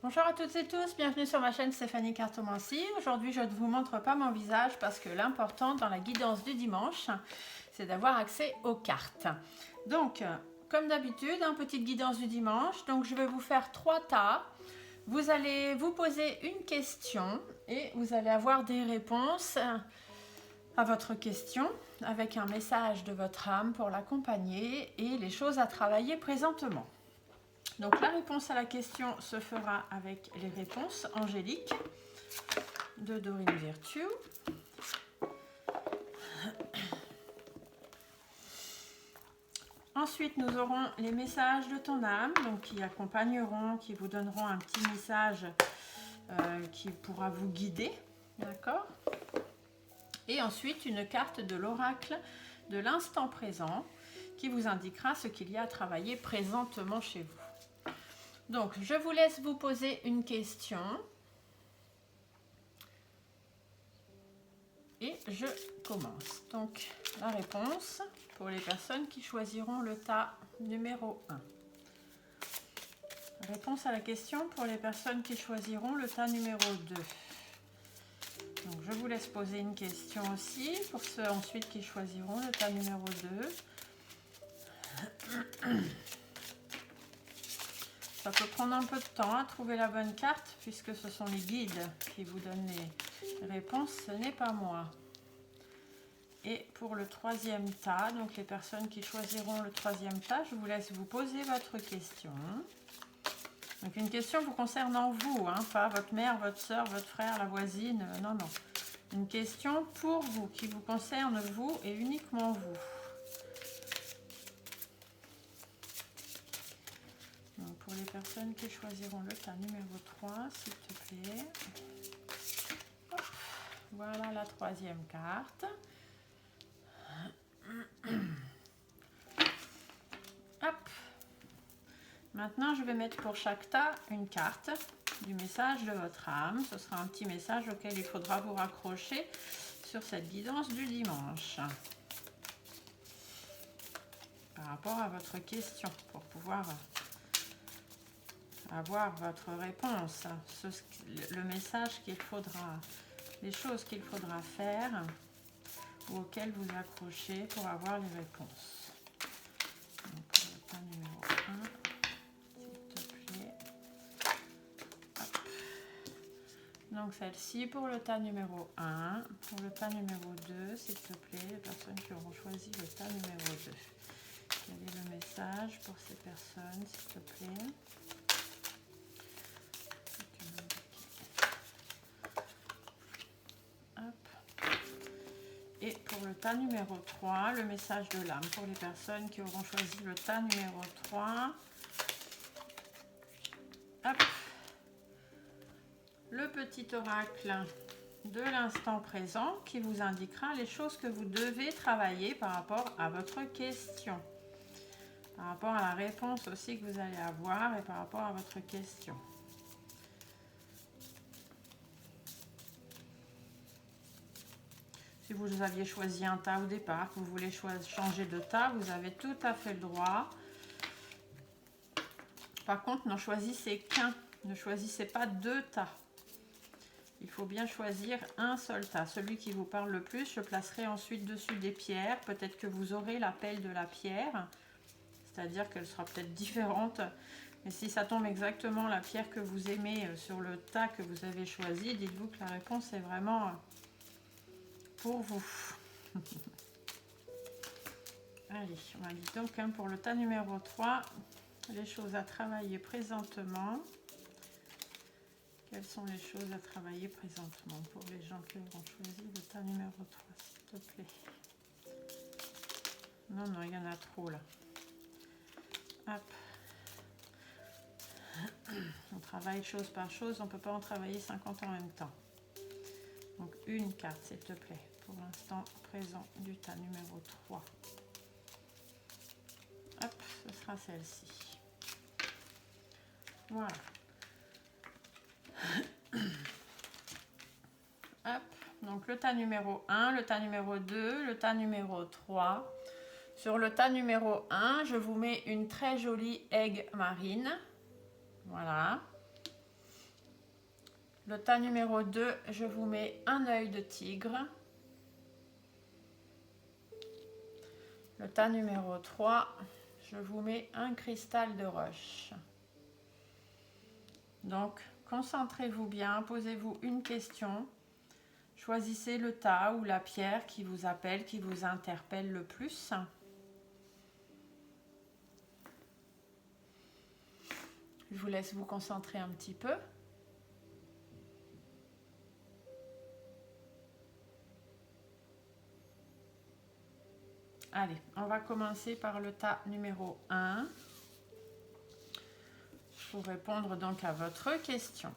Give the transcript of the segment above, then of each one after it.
Bonjour à toutes et tous, bienvenue sur ma chaîne Stéphanie Cartomancie. Aujourd'hui je ne vous montre pas mon visage parce que l'important dans la guidance du dimanche, c'est d'avoir accès aux cartes. Donc, comme d'habitude, petite guidance du dimanche. Donc je vais vous faire 3 tas. Vous allez vous poser une question et vous allez avoir des réponses à votre question avec un message de votre âme pour l'accompagner et les choses à travailler présentement. Donc la réponse à la question se fera avec les réponses angéliques de Dorine Virtue. Ensuite, nous aurons les messages de ton âme, donc qui accompagneront, qui vous donneront un petit message qui pourra vous guider, d'accord? Et ensuite, une carte de l'oracle de l'instant présent qui vous indiquera ce qu'il y a à travailler présentement chez vous. Donc, je vous laisse vous poser une question. Et je commence. Donc, la réponse pour les personnes qui choisiront le tas numéro 1. Réponse à la question pour les personnes qui choisiront le tas numéro 2. Donc, je vous laisse poser une question aussi pour ceux ensuite qui choisiront le tas numéro 2. Ça peut prendre un peu de temps à trouver la bonne carte puisque ce sont les guides qui vous donnent les réponses, ce n'est pas moi. Et pour le troisième tas, donc les personnes qui choisiront le troisième tas, je vous laisse vous poser votre question. Donc une question vous concernant vous, pas votre mère, votre soeur, votre frère, la voisine, non, non. Une question pour vous, qui vous concerne vous et uniquement vous. Donc pour les personnes qui choisiront le tas numéro 3, s'il te plaît. Hop, voilà la troisième carte. Hop. Maintenant, je vais mettre pour chaque tas une carte du message de votre âme. Ce sera un petit message auquel il faudra vous raccrocher sur cette guidance du dimanche. Par rapport à votre question, pour pouvoir avoir votre réponse, le message qu'il faudra, les choses qu'il faudra faire ou auxquelles vous accrochez pour avoir les réponses. Donc, le tas numéro 1. Donc celle-ci pour le tas numéro 1, pour le tas numéro 2, s'il te plaît, les personnes qui auront choisi le tas numéro 2. Quel est le message pour ces personnes, s'il te plaît? Hop. Et pour le tas numéro 3, le message de l'âme pour les personnes qui auront choisi le tas numéro 3. Hop. Le petit oracle de l'instant présent qui vous indiquera les choses que vous devez travailler par rapport à votre question. Par rapport à la réponse aussi que vous allez avoir et par rapport à votre question. Si vous aviez choisi un tas au départ, que vous voulez changer de tas, vous avez tout à fait le droit. Par contre, n'en choisissez qu'un. Ne choisissez pas 2 tas. Il faut bien choisir un seul tas. Celui qui vous parle le plus, je placerai ensuite dessus des pierres. Peut-être que vous aurez l'appel de la pierre. C'est-à-dire qu'elle sera peut-être différente. Mais si ça tombe exactement la pierre que vous aimez sur le tas que vous avez choisi, dites-vous que la réponse est vraiment pour vous. Allez, on va dire donc pour le tas numéro 3, les choses à travailler présentement. Quelles sont les choses à travailler présentement pour les gens qui auront choisi le tas numéro 3, s'il te plaît? Non, non, il y en a trop là. Hop. On travaille chose par chose, on ne peut pas en travailler 50 en même temps. Donc une carte, s'il te plaît, pour l'instant présent du tas numéro 3. Hop, ce sera celle-ci. Voilà. Hop, donc le tas numéro 1, le tas numéro 2, le tas numéro 3. Sur le tas numéro 1, je vous mets une très jolie aigue marine. Voilà. Le tas numéro 2, je vous mets un œil de tigre. Le tas numéro 3, je vous mets un cristal de roche. Donc, concentrez-vous bien, posez-vous une question. Choisissez le tas ou la pierre qui vous appelle, qui vous interpelle le plus. Je vous laisse vous concentrer un petit peu. Allez, on va commencer par le tas numéro 1 pour répondre donc à votre question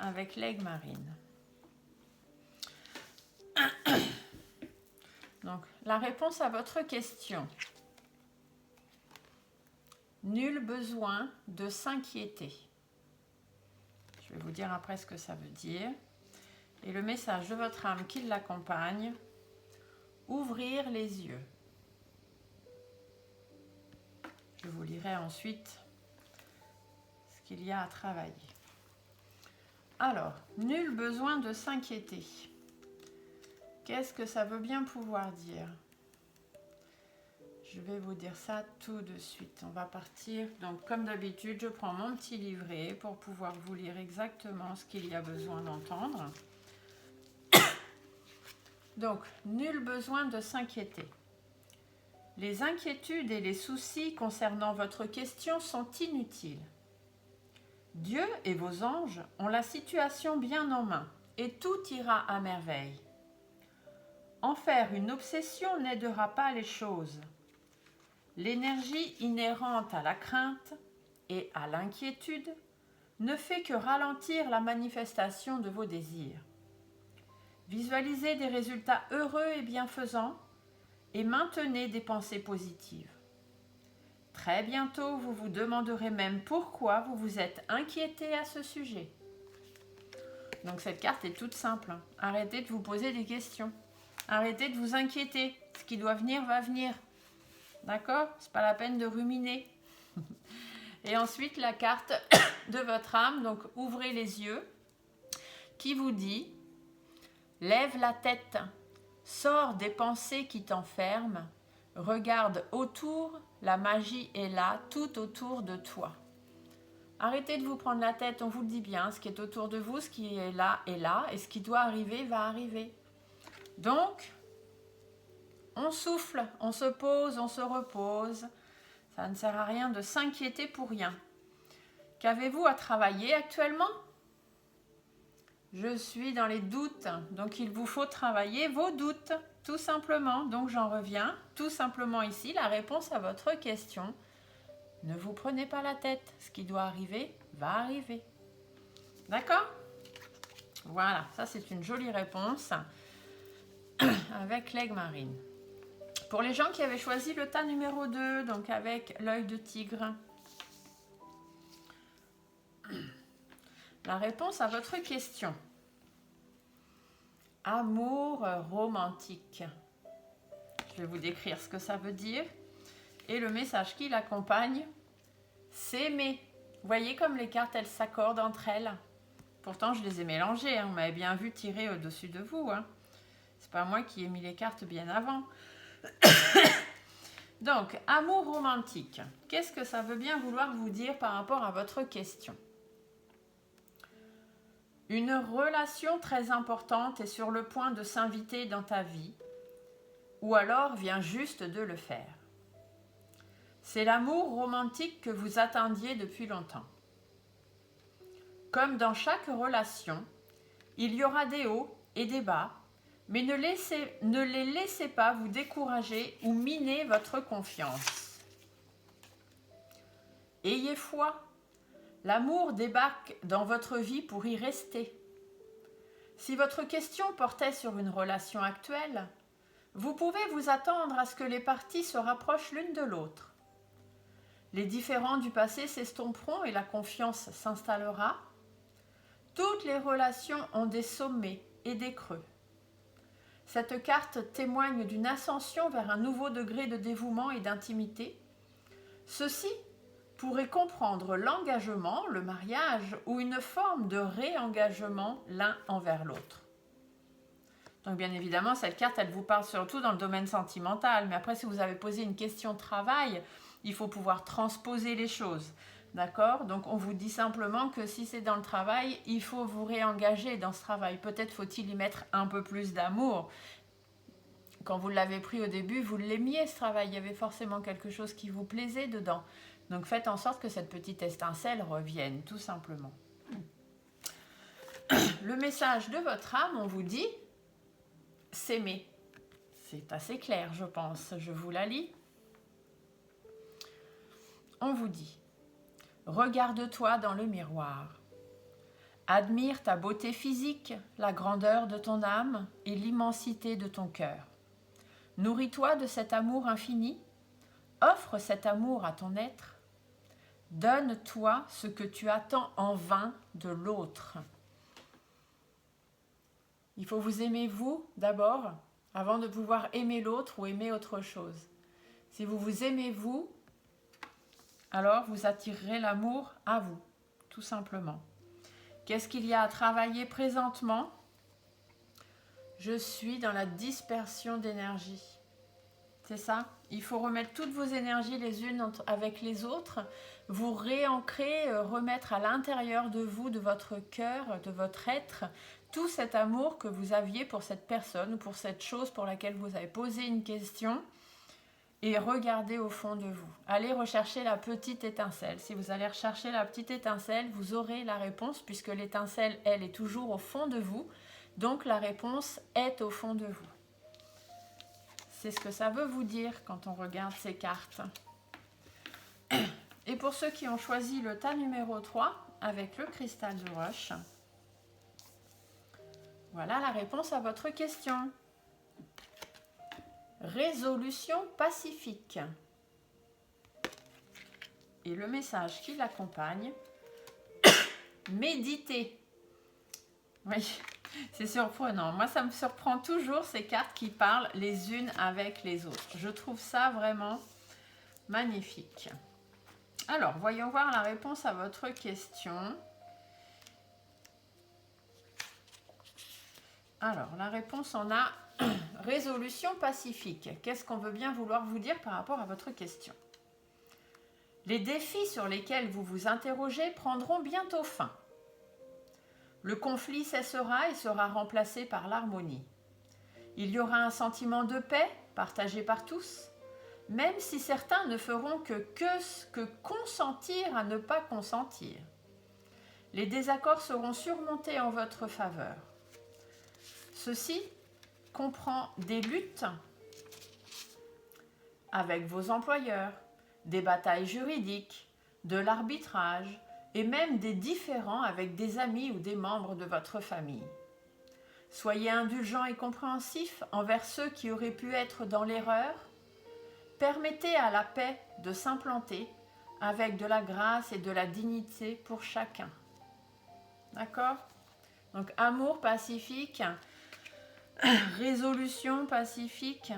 avec l'aigle marine. Donc, la réponse à votre question. Nul besoin de s'inquiéter. Je vais vous dire après ce que ça veut dire. Et le message de votre âme qui l'accompagne. Ouvrir les yeux. Je vous lirai ensuite ce qu'il y a à travailler. Alors, nul besoin de s'inquiéter. Qu'est-ce que ça veut bien pouvoir dire? Je vais vous dire ça tout de suite. On va partir. Donc, comme d'habitude, je prends mon petit livret pour pouvoir vous lire exactement ce qu'il y a besoin d'entendre. Donc, nul besoin de s'inquiéter. Les inquiétudes et les soucis concernant votre question sont inutiles. Dieu et vos anges ont la situation bien en main et tout ira à merveille. En faire une obsession n'aidera pas les choses. L'énergie inhérente à la crainte et à l'inquiétude ne fait que ralentir la manifestation de vos désirs. Visualisez des résultats heureux et bienfaisants et maintenez des pensées positives. Très bientôt, vous vous demanderez même pourquoi vous vous êtes inquiété à ce sujet. Donc cette carte est toute simple. Arrêtez de vous poser des questions. Arrêtez de vous inquiéter. Ce qui doit venir va venir. D'accord? C'est pas la peine de ruminer. Et ensuite, la carte de votre âme, donc ouvrez les yeux, qui vous dit: lève la tête, sors des pensées qui t'enferment, regarde autour, la magie est là, tout autour de toi. Arrêtez de vous prendre la tête, on vous le dit bien, ce qui est autour de vous, ce qui est là, et ce qui doit arriver, va arriver. Donc, on souffle, on se pose, on se repose. Ça ne sert à rien de s'inquiéter pour rien. Qu'avez-vous à travailler actuellement ? Je suis dans les doutes, donc il vous faut travailler vos doutes, tout simplement. Donc j'en reviens tout simplement ici, la réponse à votre question. Ne vous prenez pas la tête, ce qui doit arriver, va arriver. D'accord ? Voilà, ça c'est une jolie réponse avec l'aigle marine. Pour les gens qui avaient choisi le tas numéro 2, donc avec l'œil de tigre, la réponse à votre question. Amour romantique. Je vais vous décrire ce que ça veut dire. Et le message qui l'accompagne, s'aimer. Vous voyez comme les cartes, elles s'accordent entre elles. Pourtant, je les ai mélangées. Hein. Vous m'avez bien vu tirer au-dessus de vous. Hein. C'est pas moi qui ai mis les cartes bien avant. Donc, amour romantique. Qu'est-ce que ça veut bien vouloir vous dire par rapport à votre question ? Une relation très importante est sur le point de s'inviter dans ta vie, ou alors vient juste de le faire. C'est l'amour romantique que vous attendiez depuis longtemps. Comme dans chaque relation, il y aura des hauts et des bas, mais ne les laissez pas vous décourager ou miner votre confiance. Ayez foi. L'amour débarque dans votre vie pour y rester. Si votre question portait sur une relation actuelle, vous pouvez vous attendre à ce que les parties se rapprochent l'une de l'autre. Les différends du passé s'estomperont et la confiance s'installera. Toutes les relations ont des sommets et des creux. Cette carte témoigne d'une ascension vers un nouveau degré de dévouement et d'intimité. Ceci pourrait comprendre l'engagement, le mariage, ou une forme de réengagement l'un envers l'autre. Donc bien évidemment, cette carte, elle vous parle surtout dans le domaine sentimental. Mais après, si vous avez posé une question de travail, il faut pouvoir transposer les choses. D'accord? Donc on vous dit simplement que si c'est dans le travail, il faut vous réengager dans ce travail. Peut-être faut-il y mettre un peu plus d'amour. Quand vous l'avez pris au début, vous l'aimiez ce travail. Il y avait forcément quelque chose qui vous plaisait dedans. Donc faites en sorte que cette petite étincelle revienne, tout simplement. Le message de votre âme, on vous dit s'aimer. C'est assez clair, je pense. Je vous la lis. On vous dit: regarde-toi dans le miroir. Admire ta beauté physique, la grandeur de ton âme et l'immensité de ton cœur. Nourris-toi de cet amour infini. Offre cet amour à ton être. Donne-toi ce que tu attends en vain de l'autre. Il faut vous aimer vous d'abord, avant de pouvoir aimer l'autre ou aimer autre chose. Si vous vous aimez vous, alors vous attirerez l'amour à vous, tout simplement. Qu'est-ce qu'il y a à travailler présentement? Je suis dans la dispersion d'énergie. C'est ça? Il faut remettre toutes vos énergies les unes avec les autres, vous réancrer, remettre à l'intérieur de vous, de votre cœur, de votre être, tout cet amour que vous aviez pour cette personne ou pour cette chose pour laquelle vous avez posé une question, et regardez au fond de vous. Allez rechercher la petite étincelle. Si vous allez rechercher la petite étincelle, vous aurez la réponse puisque l'étincelle, elle, est toujours au fond de vous. Donc la réponse est au fond de vous. C'est ce que ça veut vous dire quand on regarde ces cartes. Et pour ceux qui ont choisi le tas numéro 3 avec le cristal de roche, voilà la réponse à votre question. Résolution pacifique. Et le message qui l'accompagne, méditer. Oui, c'est surprenant. Moi, ça me surprend toujours ces cartes qui parlent les unes avec les autres. Je trouve ça vraiment magnifique. Alors, voyons voir la réponse à votre question. Alors, la réponse, on a résolution pacifique. Qu'est-ce qu'on veut bien vouloir vous dire par rapport à votre question? Les défis sur lesquels vous vous interrogez prendront bientôt fin. Le conflit cessera et sera remplacé par l'harmonie. Il y aura un sentiment de paix partagé par tous, même si certains ne feront que consentir à ne pas consentir. Les désaccords seront surmontés en votre faveur. Ceci comprend des luttes avec vos employeurs, des batailles juridiques, de l'arbitrage et même des différends avec des amis ou des membres de votre famille. Soyez indulgents et compréhensifs envers ceux qui auraient pu être dans l'erreur. Permettez à la paix de s'implanter avec de la grâce et de la dignité pour chacun. D'accord? Donc amour pacifique, résolution pacifique,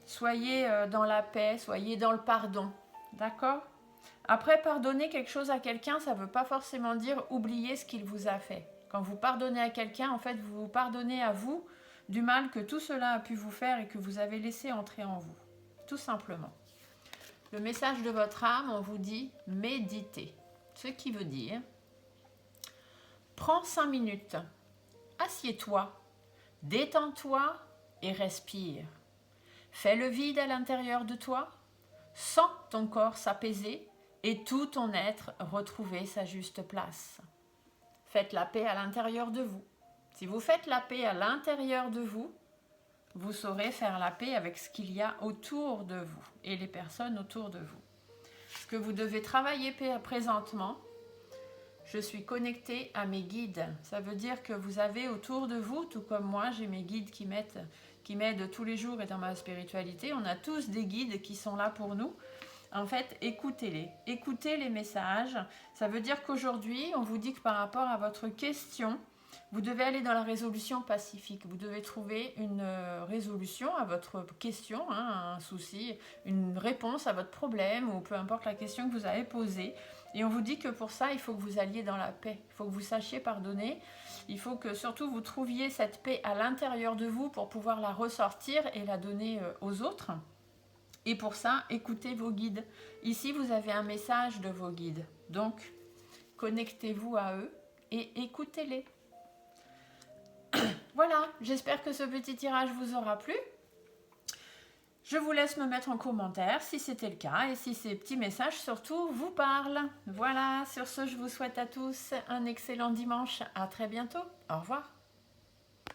soyez dans la paix, soyez dans le pardon. D'accord? Après, pardonner quelque chose à quelqu'un, ça ne veut pas forcément dire oublier ce qu'il vous a fait. Quand vous pardonnez à quelqu'un, en fait, vous vous pardonnez à vous du mal que tout cela a pu vous faire et que vous avez laissé entrer en vous. Tout simplement. Le message de votre âme, on vous dit méditez. Ce qui veut dire, prends 5 minutes, assieds-toi, détends-toi et respire. Fais le vide à l'intérieur de toi, sens ton corps s'apaiser et tout ton être retrouver sa juste place. Faites la paix à l'intérieur de vous. Si vous faites la paix à l'intérieur de vous, vous saurez faire la paix avec ce qu'il y a autour de vous et les personnes autour de vous. Ce que vous devez travailler présentement, je suis connectée à mes guides. Ça veut dire que vous avez autour de vous, tout comme moi, j'ai mes guides qui m'aident tous les jours et dans ma spiritualité. On a tous des guides qui sont là pour nous. En fait, écoutez-les. Écoutez les messages. Ça veut dire qu'aujourd'hui, on vous dit que par rapport à votre question, Vous devez aller dans la résolution pacifique. Vous devez trouver une résolution à votre question, hein, un souci, une réponse à votre problème ou peu importe la question que vous avez posée. Et on vous dit que pour ça, il faut que vous alliez dans la paix. Il faut que vous sachiez pardonner. Il faut que surtout vous trouviez cette paix à l'intérieur de vous pour pouvoir la ressortir et la donner aux autres. Et pour ça, écoutez vos guides. Ici, vous avez un message de vos guides. Donc, connectez-vous à eux et écoutez-les. Voilà, j'espère que ce petit tirage vous aura plu. Je vous laisse me mettre en commentaire si c'était le cas et si ces petits messages surtout vous parlent. Voilà, sur ce, je vous souhaite à tous un excellent dimanche. À très bientôt. Au revoir.